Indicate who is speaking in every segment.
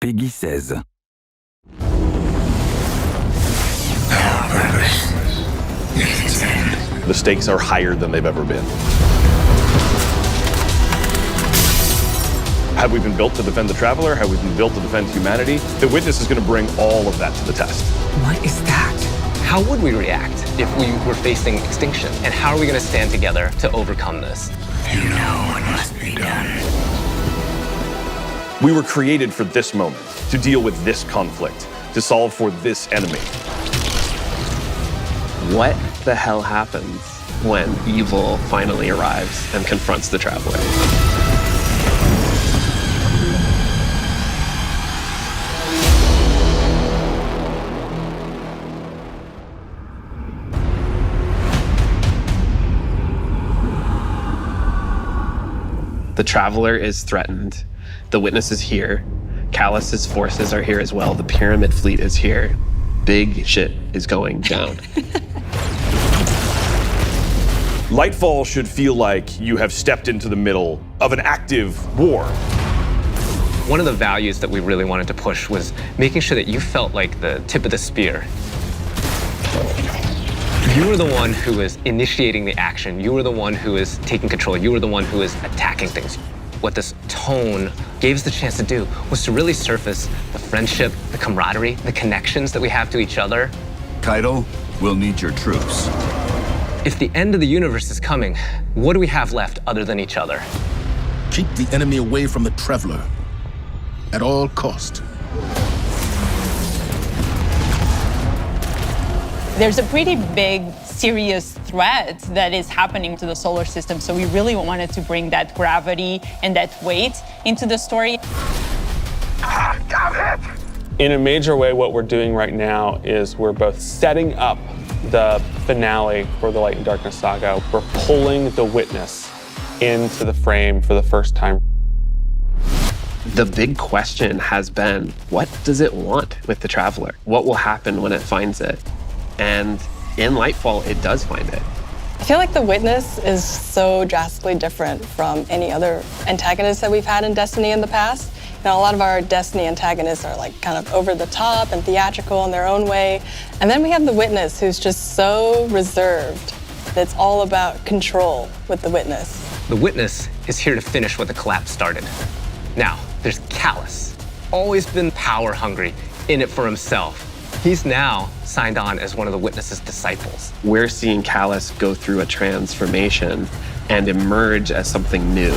Speaker 1: Peggy 16.
Speaker 2: Our purpose is its end.
Speaker 3: The stakes are higher than they've ever been. Have we been built to defend the traveler? Have we been built to defend humanity? The witness is going to bring all of that to the test.
Speaker 4: What is that? How would we react if we were facing extinction? And how are we going to stand together to overcome this?
Speaker 2: You know what must be done.
Speaker 3: We were created for this moment, to deal with this conflict, to solve for this enemy.
Speaker 4: What the hell happens when evil finally arrives and confronts the traveler? The traveler is threatened. The witness is here. Callus's forces are here as well. The pyramid fleet is here. Big shit is going down.
Speaker 3: Lightfall should feel like you have stepped into the middle of an active war.
Speaker 4: One of the values that we really wanted to push was making sure that you felt like the tip of the spear. You were the one who is initiating the action. You were the one who is taking control. You were the one who is attacking things. What this tone gave us the chance to do was to really surface the friendship, the camaraderie, the connections that we have to each other.
Speaker 5: Kaido, we'll need your troops.
Speaker 4: If the end of the universe is coming, what do we have left other than each other?
Speaker 6: Keep the enemy away from the traveler at all cost.
Speaker 7: There's a pretty big, serious threat that is happening to the solar system, so we really wanted to bring that gravity and that weight into the story.
Speaker 2: Got it!
Speaker 8: In a major way, what we're doing right now is we're both setting up the finale for the Light and Darkness saga. We're pulling the witness into the frame for the first time.
Speaker 4: The big question has been, what does it want with the traveler? What will happen when it finds it? And in Lightfall, it does find it.
Speaker 9: I feel like the witness is so drastically different from any other antagonist that we've had in Destiny in the past. You know, a lot of our Destiny antagonists are like kind of over the top and theatrical in their own way. And then we have the witness who's just so reserved. It's all about control with the witness.
Speaker 4: The witness is here to finish what the collapse started. Now, there's Callus, always been power hungry, in it for himself. He's now signed on as one of the witness's disciples. We're seeing Callus go through a transformation and emerge as something new.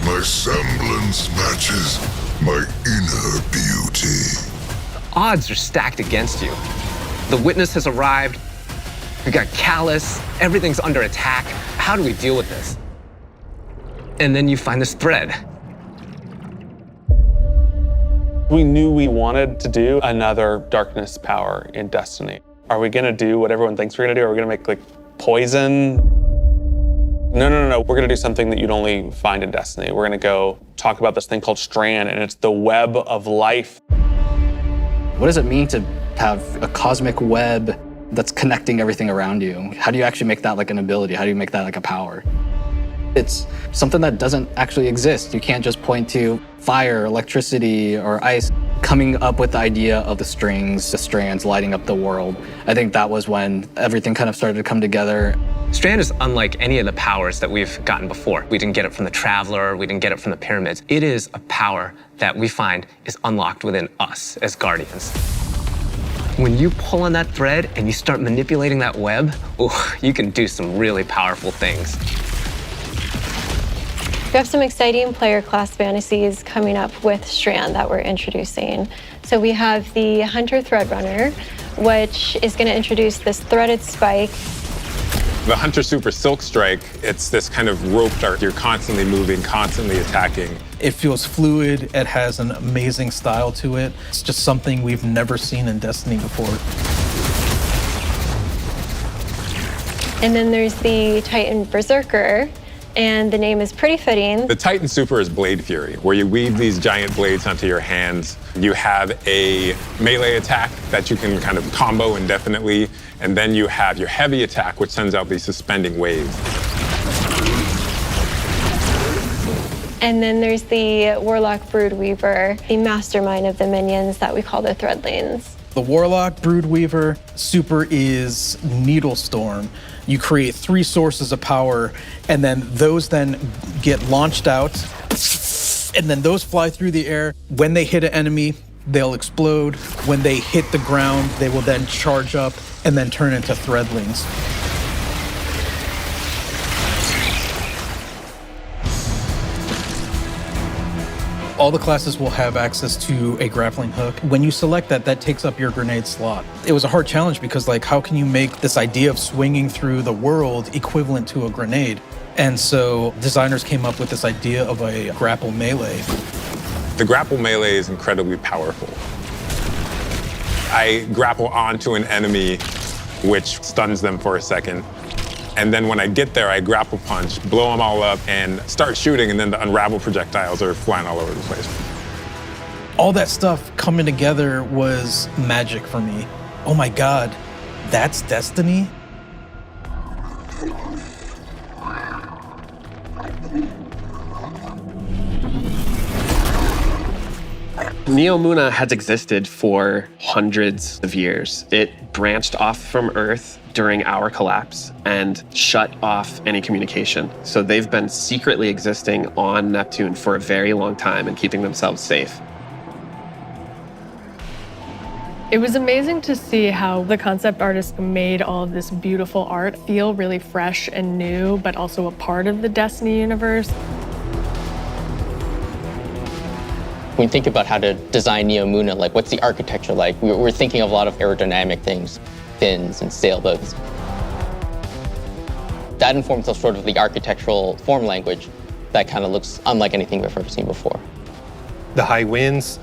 Speaker 2: My semblance matches my inner beauty.
Speaker 4: The odds are stacked against you. The witness has arrived. We got Callus. Everything's under attack. How do we deal with this? And then you find this thread.
Speaker 8: We knew we wanted to do another darkness power in Destiny. Are we gonna do what everyone thinks we're gonna do? Are we gonna make like poison? No. We're gonna do something that you'd only find in Destiny. We're gonna go talk about this thing called Strand, and it's the web of life.
Speaker 10: What does it mean to have a cosmic web that's connecting everything around you? How do you actually make that like an ability? How do you make that like a power? It's something that doesn't actually exist. You can't just point to fire, electricity, or ice. Coming up with the idea of the strings, the strands lighting up the world, I think that was when everything kind of started to come together.
Speaker 4: Strand is unlike any of the powers that we've gotten before. We didn't get it from the Traveler, we didn't get it from the pyramids. It is a power that we find is unlocked within us as Guardians. When you pull on that thread and you start manipulating that web, you can do some really powerful things.
Speaker 11: We have some exciting player class fantasies coming up with Strand that we're introducing. So we have the Hunter Threadrunner, which is going to introduce this threaded spike.
Speaker 12: The Hunter Super Silk Strike, it's this kind of rope dart. You're constantly moving, constantly attacking.
Speaker 13: It feels fluid. It has an amazing style to it. It's just something we've never seen in Destiny before.
Speaker 11: And then there's the Titan Berserker, and the name is pretty fitting.
Speaker 12: The Titan Super is Blade Fury, where you weave these giant blades onto your hands. You have a melee attack that you can kind of combo indefinitely, and then you have your heavy attack, which sends out these suspending waves.
Speaker 11: And then there's the Warlock Broodweaver, the mastermind of the minions that we call the Threadlings.
Speaker 13: The Warlock Broodweaver super is Needlestorm. You create 3 sources of power, and then those then get launched out, and then those fly through the air. When they hit an enemy, they'll explode. When they hit the ground, they will then charge up and then turn into Threadlings. All the classes will have access to a grappling hook. When you select that, that takes up your grenade slot. It was a hard challenge because, like, how can you make this idea of swinging through the world equivalent to a grenade? And so designers came up with this idea of a grapple melee.
Speaker 12: The grapple melee is incredibly powerful. I grapple onto an enemy, which stuns them for a second. And then when I get there, I grapple punch, blow them all up, and start shooting, and then the unravel projectiles are flying all over the place.
Speaker 13: All that stuff coming together was magic for me. Oh my God, that's Destiny?
Speaker 1: Neomuna has existed for hundreds of years. It branched off from Earth during our collapse and shut off any communication. So they've been secretly existing on Neptune for a very long time and keeping themselves safe.
Speaker 14: It was amazing to see how the concept artist made all of this beautiful art feel really fresh and new, but also a part of the Destiny universe.
Speaker 15: When you think about how to design Neomuna, like what's the architecture like? We're thinking of a lot of aerodynamic things, fins and sailboats. That informs us sort of the architectural form language that kind of looks unlike anything we've ever seen before.
Speaker 16: The high winds,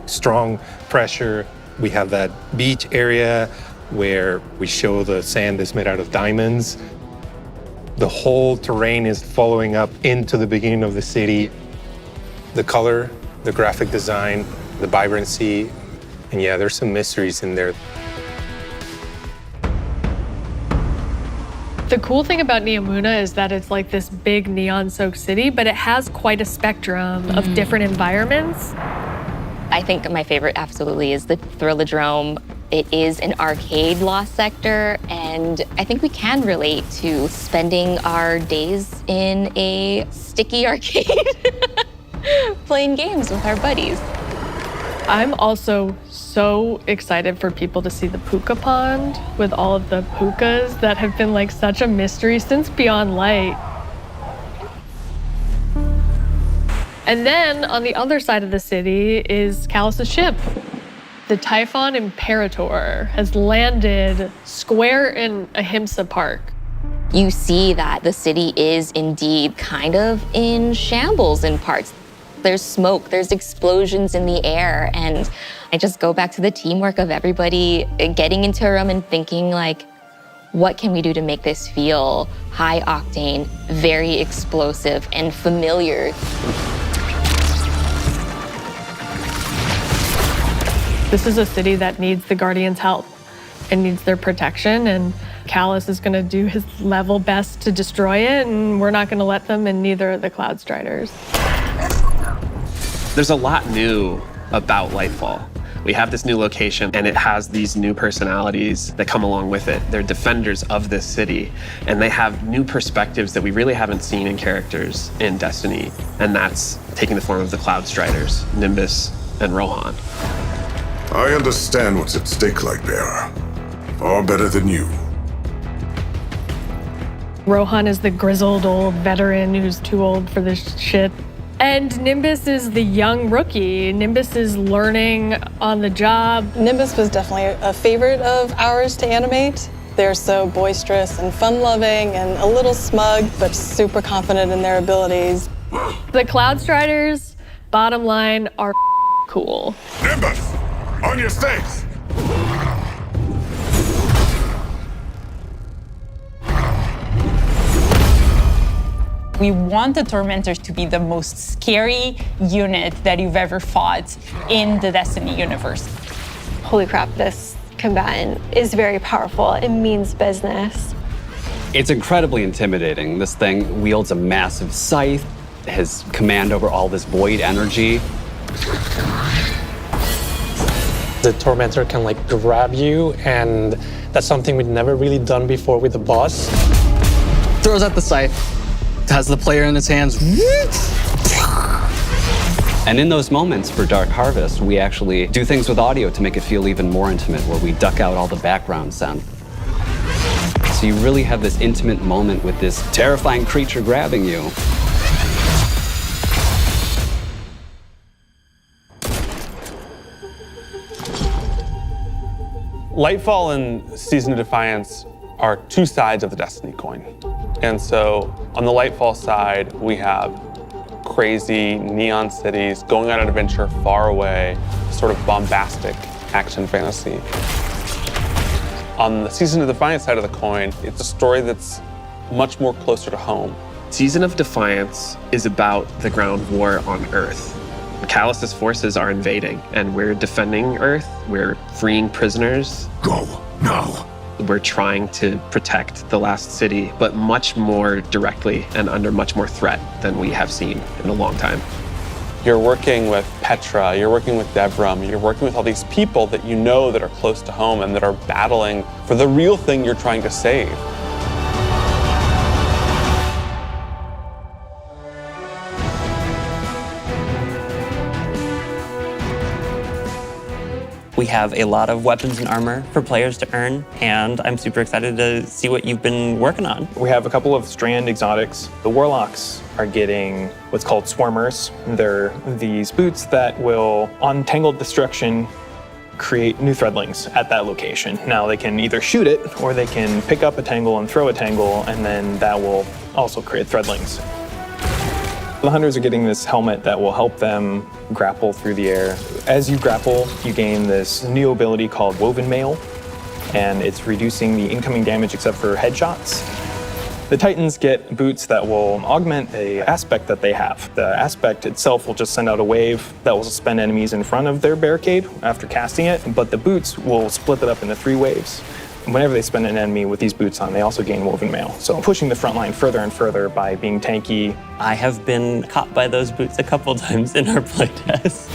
Speaker 16: strong pressure. We have that beach area where we show the sand is made out of diamonds. The whole terrain is following up into the beginning of the city. The color, the graphic design, the vibrancy, and yeah, there's some mysteries in there.
Speaker 14: The cool thing about Neomuna is that it's like this big neon-soaked city, but it has quite a spectrum of different environments.
Speaker 17: I think my favorite absolutely is the Thrillodrome. It is an arcade lost sector, and I think we can relate to spending our days in a sticky arcade playing games with our buddies.
Speaker 14: I'm also so excited for people to see the puka pond with all of the pukas that have been like such a mystery since Beyond Light. And then on the other side of the city is Callus's ship. The Typhon Imperator has landed square in Ahimsa Park.
Speaker 17: You see that the city is indeed kind of in shambles in parts. There's smoke, there's explosions in the air, and I just go back to the teamwork of everybody getting into a room and thinking like, what can we do to make this feel high octane, very explosive, and familiar?
Speaker 14: This is a city that needs the Guardians' help and needs their protection, and Callus is gonna do his level best to destroy it, and we're not gonna let them, and neither are the Cloud Striders.
Speaker 1: There's a lot new about Lightfall. We have this new location, and it has these new personalities that come along with it. They're defenders of this city, and they have new perspectives that we really haven't seen in characters in Destiny, and that's taking the form of the Cloud Striders, Nimbus and Rohan.
Speaker 2: I understand what's at stake, Lightbearer. Far better than you.
Speaker 14: Rohan is the grizzled old veteran who's too old for this shit. And Nimbus is the young rookie. Nimbus is learning on the job.
Speaker 9: Nimbus was definitely a favorite of ours to animate. They're so boisterous and fun-loving and a little smug, but super confident in their abilities.
Speaker 14: The Cloud Striders, bottom line, are cool.
Speaker 2: Nimbus, on your stakes!
Speaker 7: We want the Tormentors to be the most scary unit that you've ever fought in the Destiny universe.
Speaker 11: Holy crap, this combatant is very powerful. It means business.
Speaker 18: It's incredibly intimidating. This thing wields a massive scythe. his command over all this void energy.
Speaker 19: The Tormentor can like grab you, and that's something we'd never really done before with the boss.
Speaker 10: Throws out the scythe, has the player in his hands.
Speaker 18: And in those moments for Dark Harvest, we actually do things with audio to make it feel even more intimate, where we duck out all the background sound. So you really have this intimate moment with this terrifying creature grabbing you.
Speaker 8: Lightfall and Season of Defiance are two sides of the Destiny coin. And so on the Lightfall side, we have crazy neon cities going on an adventure far away, sort of bombastic action fantasy. On the Season of Defiance side of the coin, it's a story that's much more closer to home.
Speaker 1: Season of Defiance is about the ground war on Earth. Callus's forces are invading, and we're defending Earth. We're freeing prisoners.
Speaker 2: Go now.
Speaker 1: We're trying to protect the last city, but much more directly and under much more threat than we have seen in a long time.
Speaker 8: You're working with Petra, you're working with Devram, you're working with all these people that you know that are close to home and that are battling for the real thing you're trying to save.
Speaker 20: We have a lot of weapons and armor for players to earn, and I'm super excited to see what you've been working on.
Speaker 21: We have a couple of Strand exotics. The Warlocks are getting what's called Swarmers. They're these boots that will, on Tangled Destruction, create new threadlings at that location. Now they can either shoot it, or they can pick up a tangle and throw a tangle, and then that will also create threadlings. The Hunters are getting this helmet that will help them grapple through the air. As you grapple, you gain this new ability called Woven Mail, and it's reducing the incoming damage except for headshots. The Titans get boots that will augment an aspect that they have. The aspect itself will just send out a wave that will suspend enemies in front of their barricade after casting it, but the boots will split it up into 3 waves. Whenever they spend an enemy with these boots on, they also gain Woven Mail. So pushing the front line further and further by being tanky.
Speaker 20: I have been caught by those boots a couple times in our playtest.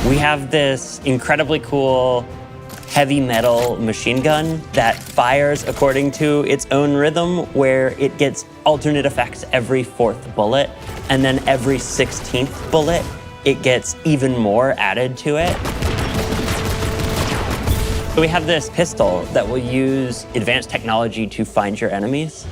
Speaker 20: We have this incredibly cool heavy metal machine gun that fires according to its own rhythm, where it gets alternate effects every 4th bullet, and then every 16th bullet, it gets even more added to it. So we have this pistol that will use advanced technology to find your enemies.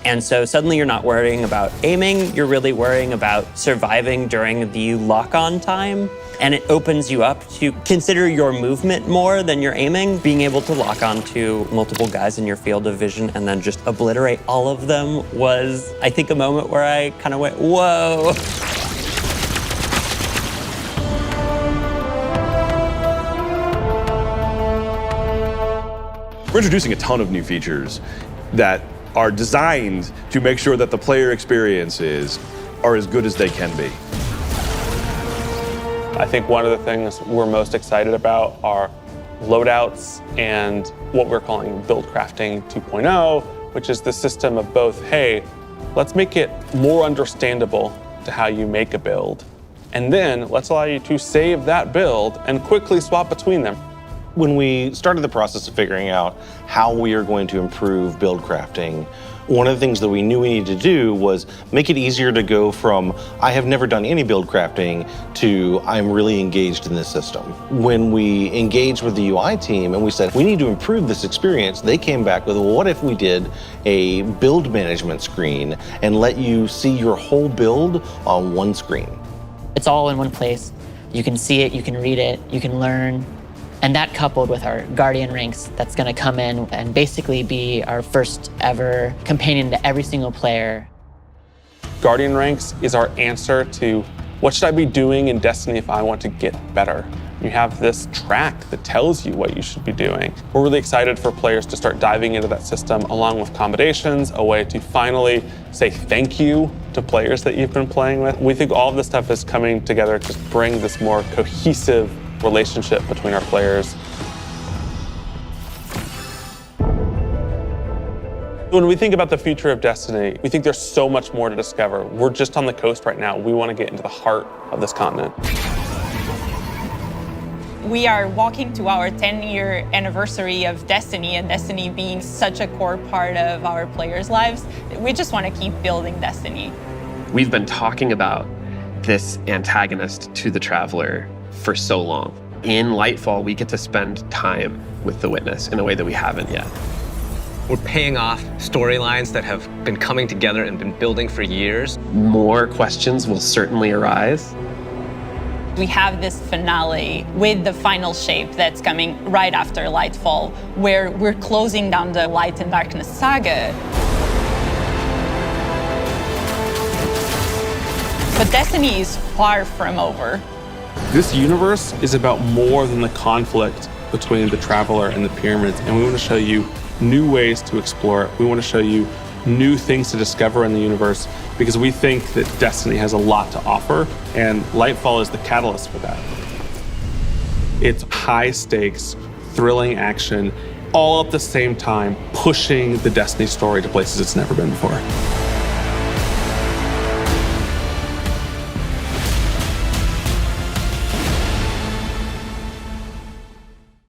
Speaker 20: And so suddenly you're not worrying about aiming, you're really worrying about surviving during the lock-on time. And it opens you up to consider your movement more than your aiming. Being able to lock on to multiple guys in your field of vision and then just obliterate all of them was, I think, a moment where I kind of went, whoa.
Speaker 3: We're introducing a ton of new features that are designed to make sure that the player experiences are as good as they can be.
Speaker 8: I think one of the things we're most excited about are loadouts and what we're calling build crafting 2.0, which is the system of both, hey, let's make it more understandable to how you make a build, and then let's allow you to save that build and quickly swap between them.
Speaker 22: When we started the process of figuring out how we are going to improve build crafting, one of the things that we knew we needed to do was make it easier to go from, I have never done any build crafting, to I'm really engaged in this system. When we engaged with the UI team and we said, we need to improve this experience, they came back with, well, what if we did a build management screen and let you see your whole build on one screen?
Speaker 23: It's all in one place. You can see it, you can read it, you can learn. And that coupled with our Guardian ranks that's gonna come in and basically be our first ever companion to every single player.
Speaker 8: Guardian ranks is our answer to what should I be doing in Destiny if I want to get better? You have this track that tells you what you should be doing. We're really excited for players to start diving into that system along with accommodations, a way to finally say thank you to players that you've been playing with. We think all of this stuff is coming together to bring this more cohesive relationship between our players. When we think about the future of Destiny, we think there's so much more to discover. We're just on the coast right now. We want to get into the heart of this continent.
Speaker 7: We are walking to our 10-year anniversary of Destiny, and Destiny being such a core part of our players' lives. We just want to keep building Destiny.
Speaker 1: We've been talking about this antagonist to the Traveler for so long. In Lightfall, we get to spend time with the Witness in a way that we haven't yet.
Speaker 4: We're paying off storylines that have been coming together and been building for years.
Speaker 1: More questions will certainly arise.
Speaker 7: We have this finale with the final shape that's coming right after Lightfall, where we're closing down the Light and Darkness saga. But Destiny is far from over.
Speaker 8: This universe is about more than the conflict between the Traveler and the Pyramids, and we want to show you new ways to explore it. We want to show you new things to discover in the universe because we think that Destiny has a lot to offer, and Lightfall is the catalyst for that. It's high stakes, thrilling action, all at the same time pushing the Destiny story to places it's never been before.